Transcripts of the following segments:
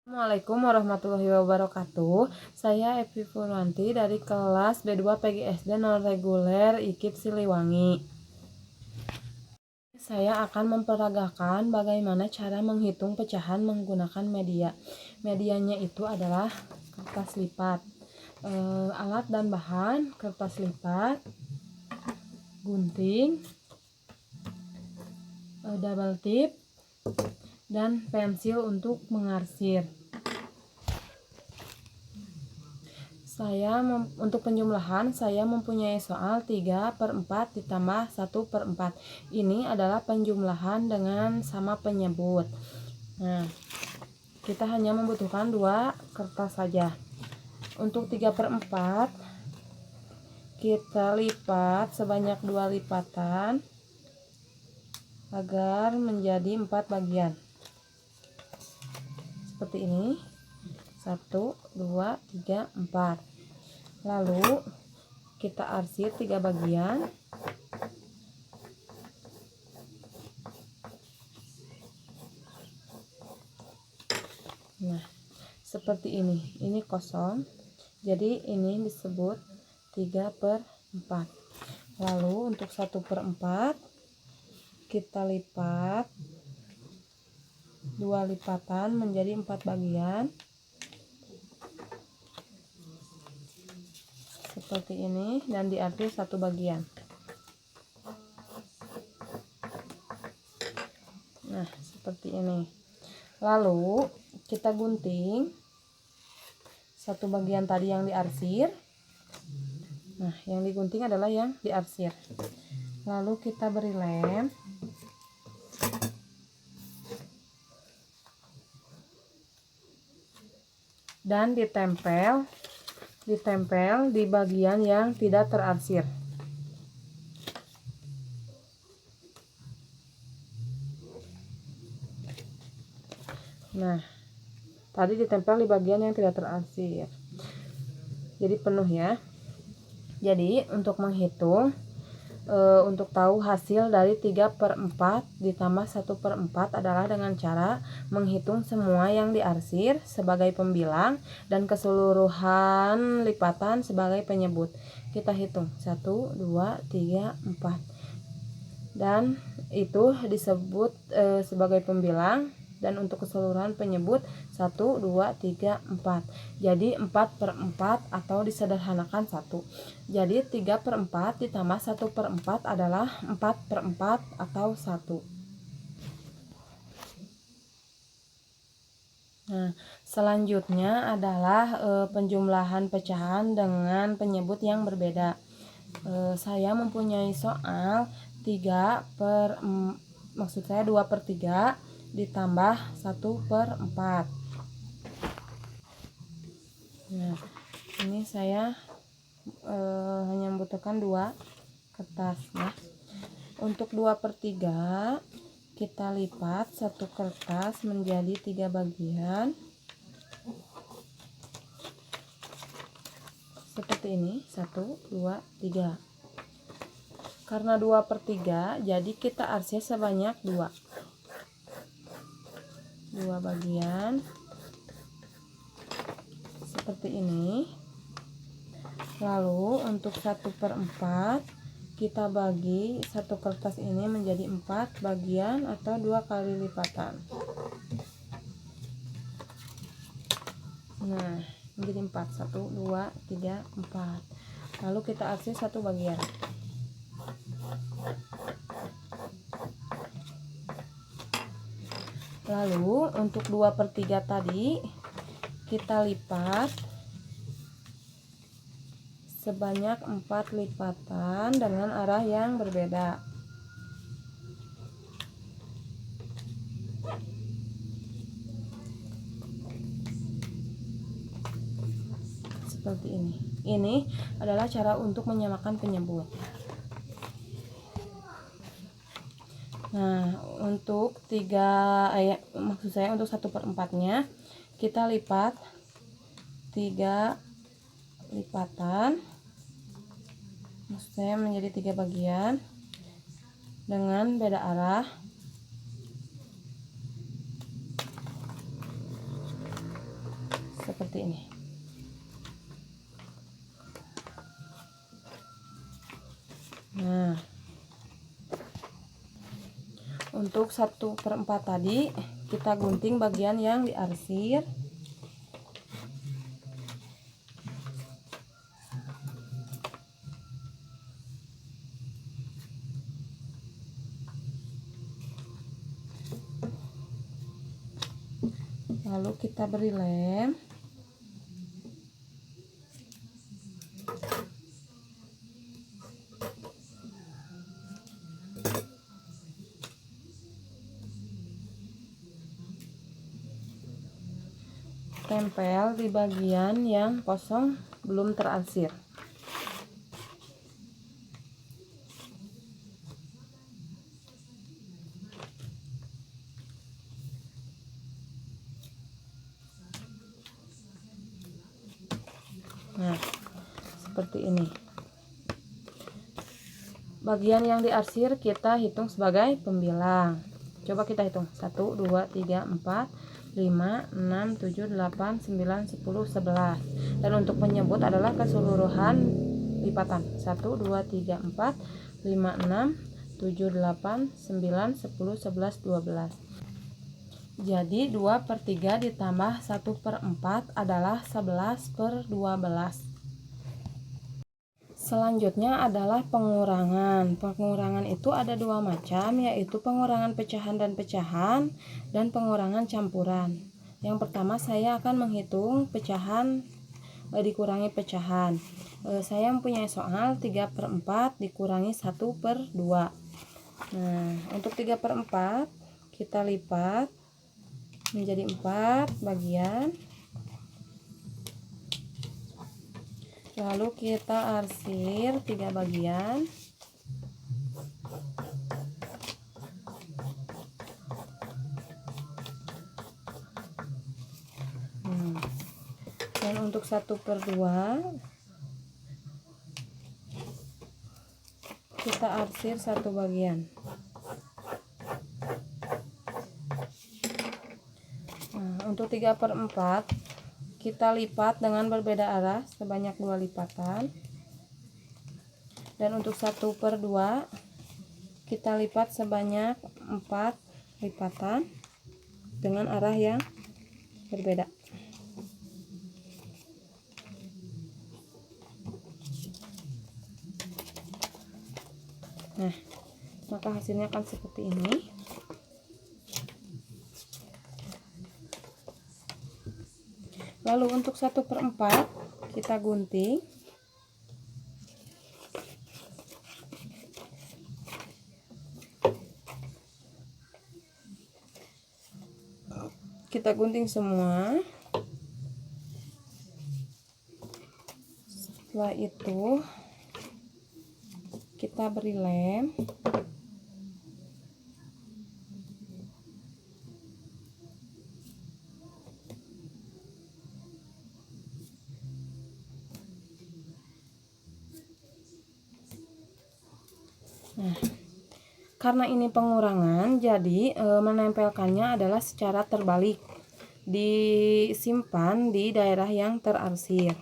Assalamualaikum warahmatullahi wabarakatuh. Saya Evi Purwanti dari kelas B2 PGSD non reguler IKIP Siliwangi. Saya akan memperagakan bagaimana cara menghitung pecahan menggunakan media. Medianya itu adalah kertas lipat. Alat dan bahan: kertas lipat, gunting, double tip, dan pensil untuk mengarsir. Untuk penjumlahan, saya mempunyai soal 3/4 ditambah 1/4. Ini adalah penjumlahan dengan sama penyebut. Nah, kita hanya membutuhkan 2 kertas saja. Untuk 3/4, kita lipat sebanyak 2 lipatan agar menjadi 4 bagian. Seperti ini. 1, 2, 3, 4. Lalu kita arsir 3 bagian. Nah, seperti ini. Ini kosong. Jadi ini disebut 3/4. Lalu untuk 1/4 kita lipat 2 lipatan menjadi 4 bagian. Seperti ini, dan diarsir 1 bagian. Nah, seperti ini. Lalu kita gunting 1 bagian tadi yang diarsir. Nah, yang digunting adalah yang diarsir. Lalu kita beri lem. Dan ditempel di bagian yang tidak terarsir. Nah, tadi ditempel di bagian yang tidak terarsir. Jadi penuh ya. Jadi untuk menghitung, untuk tahu hasil dari 3/4 ditambah 1/4 adalah dengan cara menghitung semua yang diarsir sebagai pembilang dan keseluruhan lipatan sebagai penyebut. Kita hitung 1, 2, 3, 4, dan itu disebut sebagai pembilang, dan untuk keseluruhan penyebut 1, 2, 3, 4. Jadi 4/4 atau disederhanakan 1. Jadi 3/4 ditambah 1/4 adalah 4/4 atau 1. Nah, selanjutnya adalah penjumlahan pecahan dengan penyebut yang berbeda. Saya mempunyai soal 2/3 ditambah 1/4. Nah, ini saya hanya membutuhkan 2 kertas ya. Untuk 2/3 kita lipat 1 kertas menjadi 3 bagian seperti ini. 1, 2, 3. Karena 2/3, jadi kita arsir sebanyak 2 bagian seperti ini. Lalu untuk 1/4 kita bagi 1 kertas ini menjadi 4 bagian atau 2 kali lipatan. Nah, menjadi 4. 1, 2, 3, 4. Lalu kita arsir 1 bagian. Lalu untuk 2/3 tadi kita lipat sebanyak 4 lipatan dengan arah yang berbeda. Seperti ini. Ini adalah cara untuk menyamakan penyebut. Nah, untuk 1/4-nya kita lipat 3 lipatan, maksudnya menjadi 3 bagian dengan beda arah. seperti ini. Nah, untuk 1/4 tadi kita gunting bagian yang diarsir. Lalu kita beri lem. Tempel di bagian yang kosong belum terarsir. Nah, seperti ini. Bagian yang diarsir kita hitung sebagai pembilang. Coba kita hitung. 1, 2, 3, 4, 5, 6, 7, 8, 9, 10, 11. Dan untuk penyebut adalah keseluruhan lipatan. 1, 2, 3, 4, 5, 6, 7, 8, 9, 10, 11, 12. Jadi 2/3 ditambah 1/4 adalah 11/12. Selanjutnya adalah pengurangan. Pengurangan itu ada dua macam, yaitu pengurangan pecahan dan pecahan dan pengurangan campuran. Yang pertama saya akan menghitung pecahan dikurangi pecahan. Saya mempunyai soal 3/4 dikurangi 1/2. Nah, untuk 3/4 kita lipat menjadi 4 bagian, lalu kita arsir 3 bagian. Dan untuk 1/2 kita arsir 1 bagian. Untuk 3/4 kita lipat dengan berbeda arah sebanyak 2 lipatan. Dan untuk 1/2 kita lipat sebanyak 4 lipatan dengan arah yang berbeda. Nah, maka hasilnya akan seperti ini. Lalu untuk 1/4 kita gunting. Kita gunting semua. Setelah itu kita beri lem. Nah, karena ini pengurangan, jadi menempelkannya adalah secara terbalik. Disimpan di daerah yang terarsir.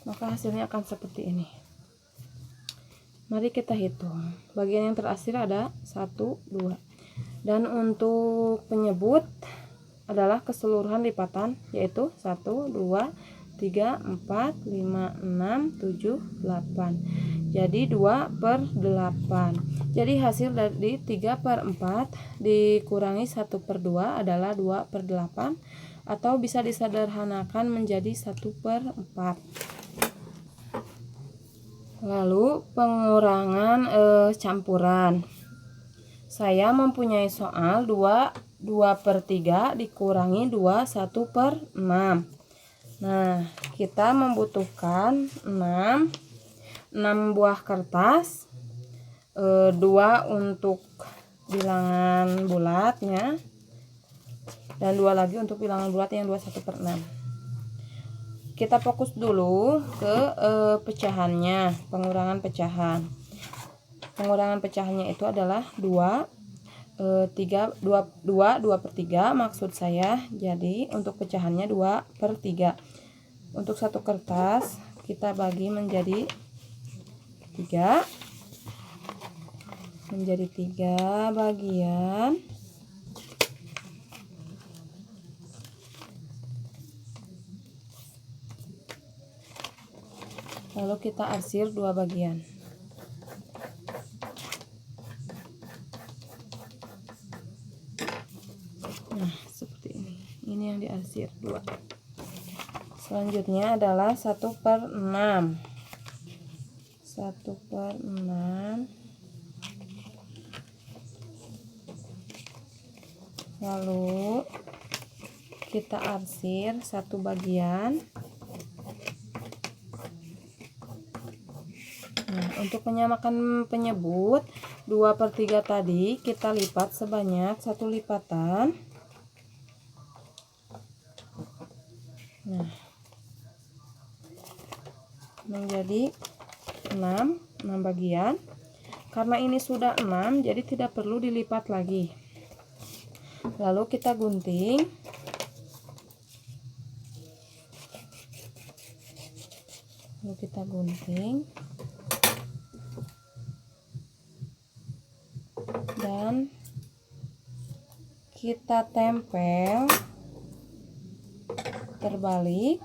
Maka hasilnya akan seperti ini. Mari kita hitung. Bagian yang terarsir ada 1, 2. Dan untuk penyebut adalah keseluruhan lipatan, yaitu 1, 2, 3, 4, 5, 6, 7, 8. Jadi 2/8. Jadi hasil dari 3/4 dikurangi 1/2 adalah 2/8, atau bisa disederhanakan menjadi 1/4. Lalu pengurangan campuran. Saya mempunyai soal 2/3 dikurangi 2 1/6. Nah, kita membutuhkan 6 buah kertas, 2 untuk bilangan bulatnya, dan 2 lagi untuk bilangan bulat yang 21/6. Kita fokus dulu ke pecahannya, pengurangan pecahan. Pengurangan pecahannya itu adalah 2 2/3 maksud saya. Jadi untuk pecahannya 2/3. Untuk satu kertas kita bagi menjadi 3 bagian. Lalu kita arsir 2 bagian. Nah, seperti ini. Ini yang diarsir 2. Selanjutnya adalah 1/6. 1/6. Lalu kita arsir 1 bagian. Nah, untuk menyamakan penyebut 2/3 tadi kita lipat sebanyak 1 lipatan. Nah, menjadi 6 bagian. Karena ini sudah 6, jadi tidak perlu dilipat lagi. Lalu kita gunting. Dan kita tempel terbalik.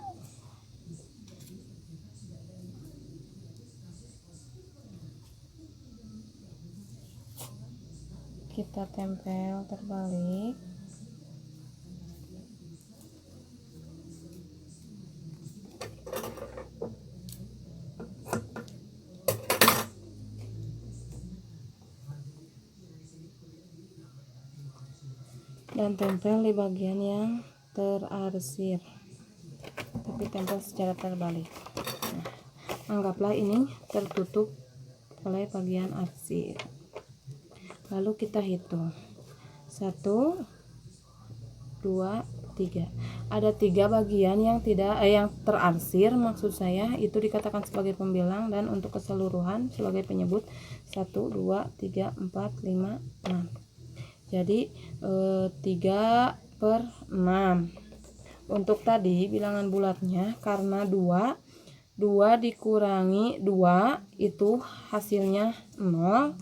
Dan tempel di bagian yang terarsir, tapi tempel secara terbalik. Nah, anggaplah ini tertutup oleh bagian arsir. Lalu kita hitung 1, 2, 3. Ada 3 bagian yang yang terarsir, maksud saya itu dikatakan sebagai pembilang, dan untuk keseluruhan sebagai penyebut 1, 2, 3, 4, 5, 6. Jadi 3/6. Untuk tadi bilangan bulatnya, karena 2 dikurangi 2 itu hasilnya 0.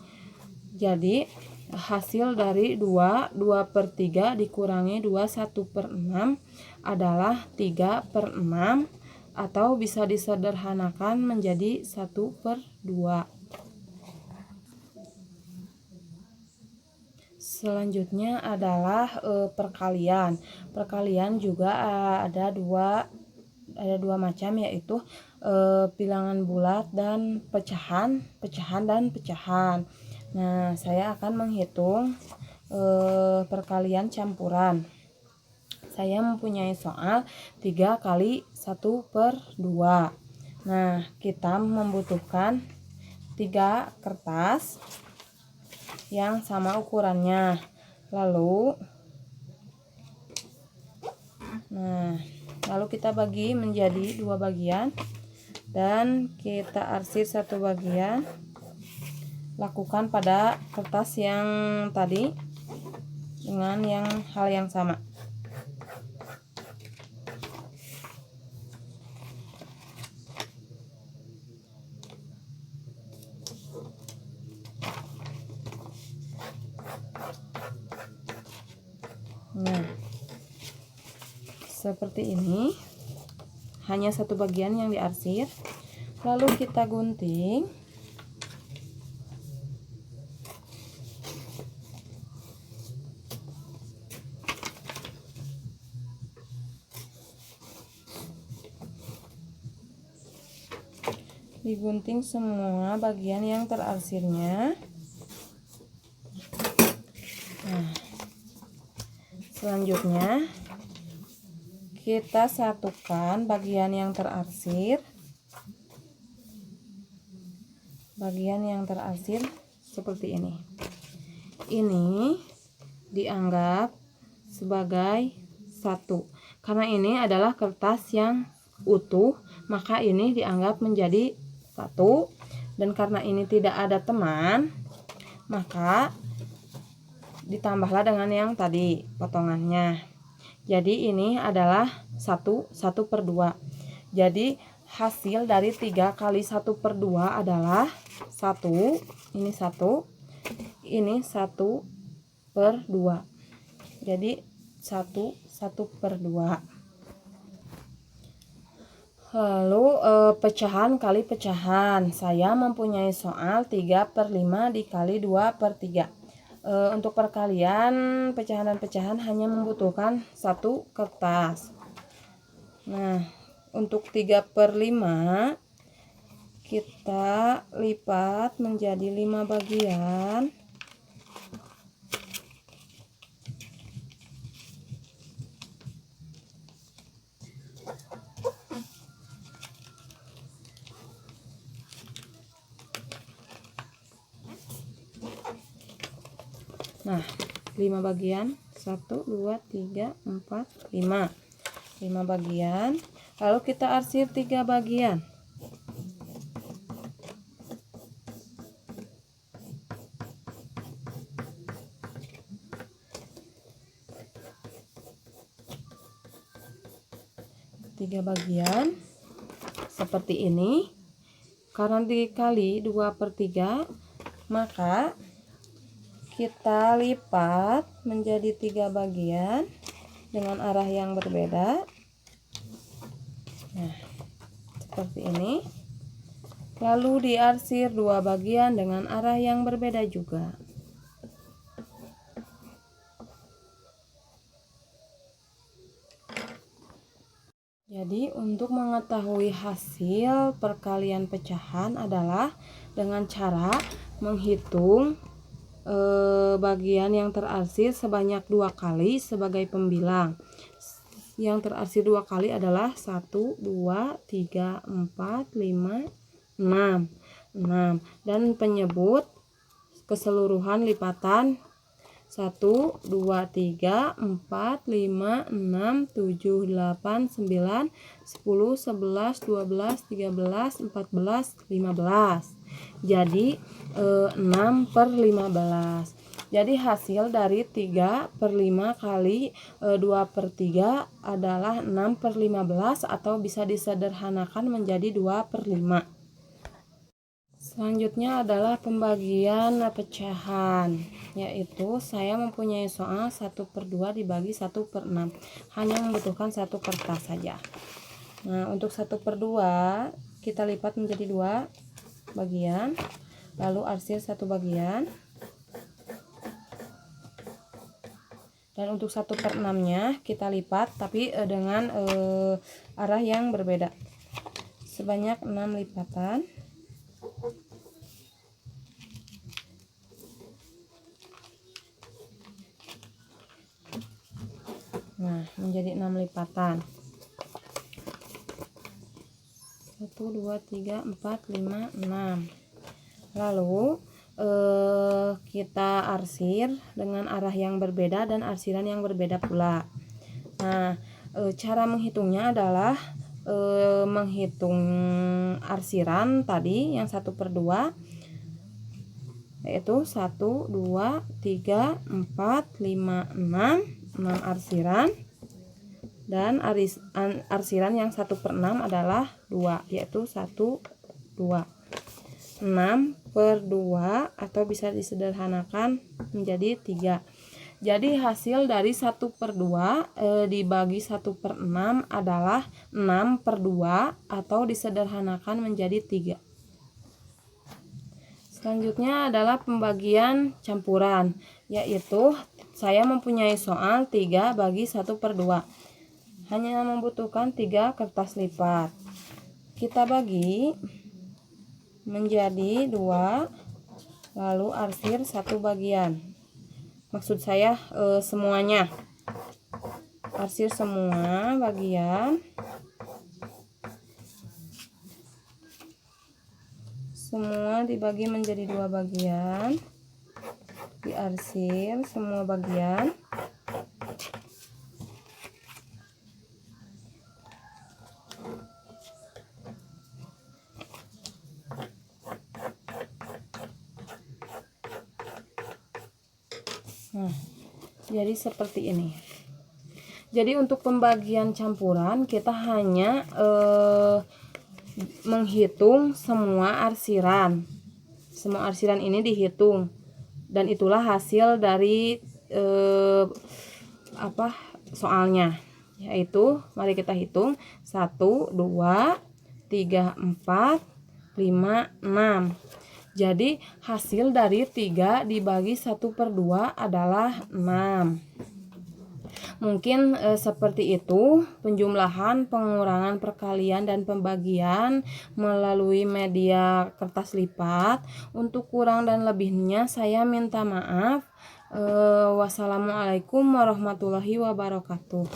Jadi hasil dari 2/3 dikurangi 2 1/6 adalah 3/6, atau bisa disederhanakan menjadi 1/2. Selanjutnya adalah perkalian. Perkalian juga ada dua macam, yaitu bilangan bulat dan pecahan dan pecahan. Nah, saya akan menghitung perkalian campuran. Saya mempunyai soal 3 kali 1/2. Nah, kita membutuhkan 3 kertas yang sama ukurannya. Lalu kita bagi menjadi 2 bagian dan kita arsir 1 bagian. Lakukan pada kertas yang tadi dengan hal yang sama. Nah, seperti ini, hanya 1 bagian yang diarsir. Lalu kita gunting. Digunting semua bagian yang terarsirnya. Nah, selanjutnya kita satukan bagian yang terarsir. Bagian yang terarsir seperti ini. Ini dianggap sebagai 1. Karena ini adalah kertas yang utuh, maka ini dianggap menjadi 1. Dan karena ini tidak ada teman, maka ditambahlah dengan yang tadi potongannya. Jadi ini adalah 1/2. Jadi hasil dari 3 kali 1/2 adalah 1. Ini 1. Ini 1/2. Jadi 1/2. Lalu pecahan kali pecahan. Saya mempunyai soal 3/5 dikali 2/3. Untuk perkalian pecahan dan pecahan hanya membutuhkan 1 kertas. Nah, untuk 3/5 kita lipat menjadi 5 bagian. Nah, 5 bagian. 1, 2, 3, 4, 5. 5 bagian. Lalu kita arsir 3 bagian. Tiga bagian seperti ini. Karena dikali 2/3, maka kita lipat menjadi 3 bagian dengan arah yang berbeda. Nah, seperti ini. Lalu diarsir 2 bagian dengan arah yang berbeda juga. Jadi untuk mengetahui hasil perkalian pecahan adalah dengan cara menghitung bagian yang terarsir sebanyak 2 kali sebagai pembilang. Yang terarsir 2 kali adalah 1, 2, 3, 4, 5, 6. Dan penyebut keseluruhan lipatan 1, 2, 3, 4, 5, 6, 7, 8, 9, 10, 11, 12, 13, 14, 15. Jadi 6/15. Jadi hasil dari 3/5 kali 2/3 adalah 6/15 atau bisa disederhanakan menjadi 2/5. Selanjutnya adalah pembagian pecahan, yaitu saya mempunyai soal 1/2 dibagi 1/6. Hanya membutuhkan 1 kertas saja. Nah, untuk 1/2 kita lipat menjadi 2 bagian, lalu arsir 1 bagian. Dan untuk 1/6-nya kita lipat tapi dengan arah yang berbeda. Sebanyak 6 lipatan. Nah, menjadi 6 lipatan. 1, 2, 3, 4, 5, 6. Lalu kita arsir dengan arah yang berbeda dan arsiran yang berbeda pula. Nah, cara menghitungnya adalah menghitung arsiran tadi yang 1/2, yaitu 1, 2, 3, 4, 5, 6. 6 arsiran. Dan arsiran yang 1/6 adalah 2, yaitu 1, 2. 6/2 atau bisa disederhanakan menjadi 3. Jadi hasil dari 1/2 dibagi 1/6 adalah 6/2 atau disederhanakan menjadi 3. Selanjutnya adalah pembagian campuran, yaitu saya mempunyai soal 3 bagi 1/2. Hanya membutuhkan 3 kertas lipat. Kita bagi menjadi 2, lalu arsir 1 bagian. Maksud saya semuanya. Arsir semua bagian. Semua dibagi menjadi 2 bagian. Diarsir semua bagian. Nah, jadi seperti ini. Jadi untuk pembagian campuran kita hanya menghitung semua arsiran. Semua arsiran ini dihitung dan itulah hasil dari soalnya, yaitu mari kita hitung 1 2 3 4 5 6. Jadi hasil dari 3 dibagi 1/2 adalah 6. Mungkin seperti itu penjumlahan, pengurangan, perkalian, dan pembagian melalui media kertas lipat. Untuk kurang dan lebihnya saya minta maaf. Wassalamualaikum warahmatullahi wabarakatuh.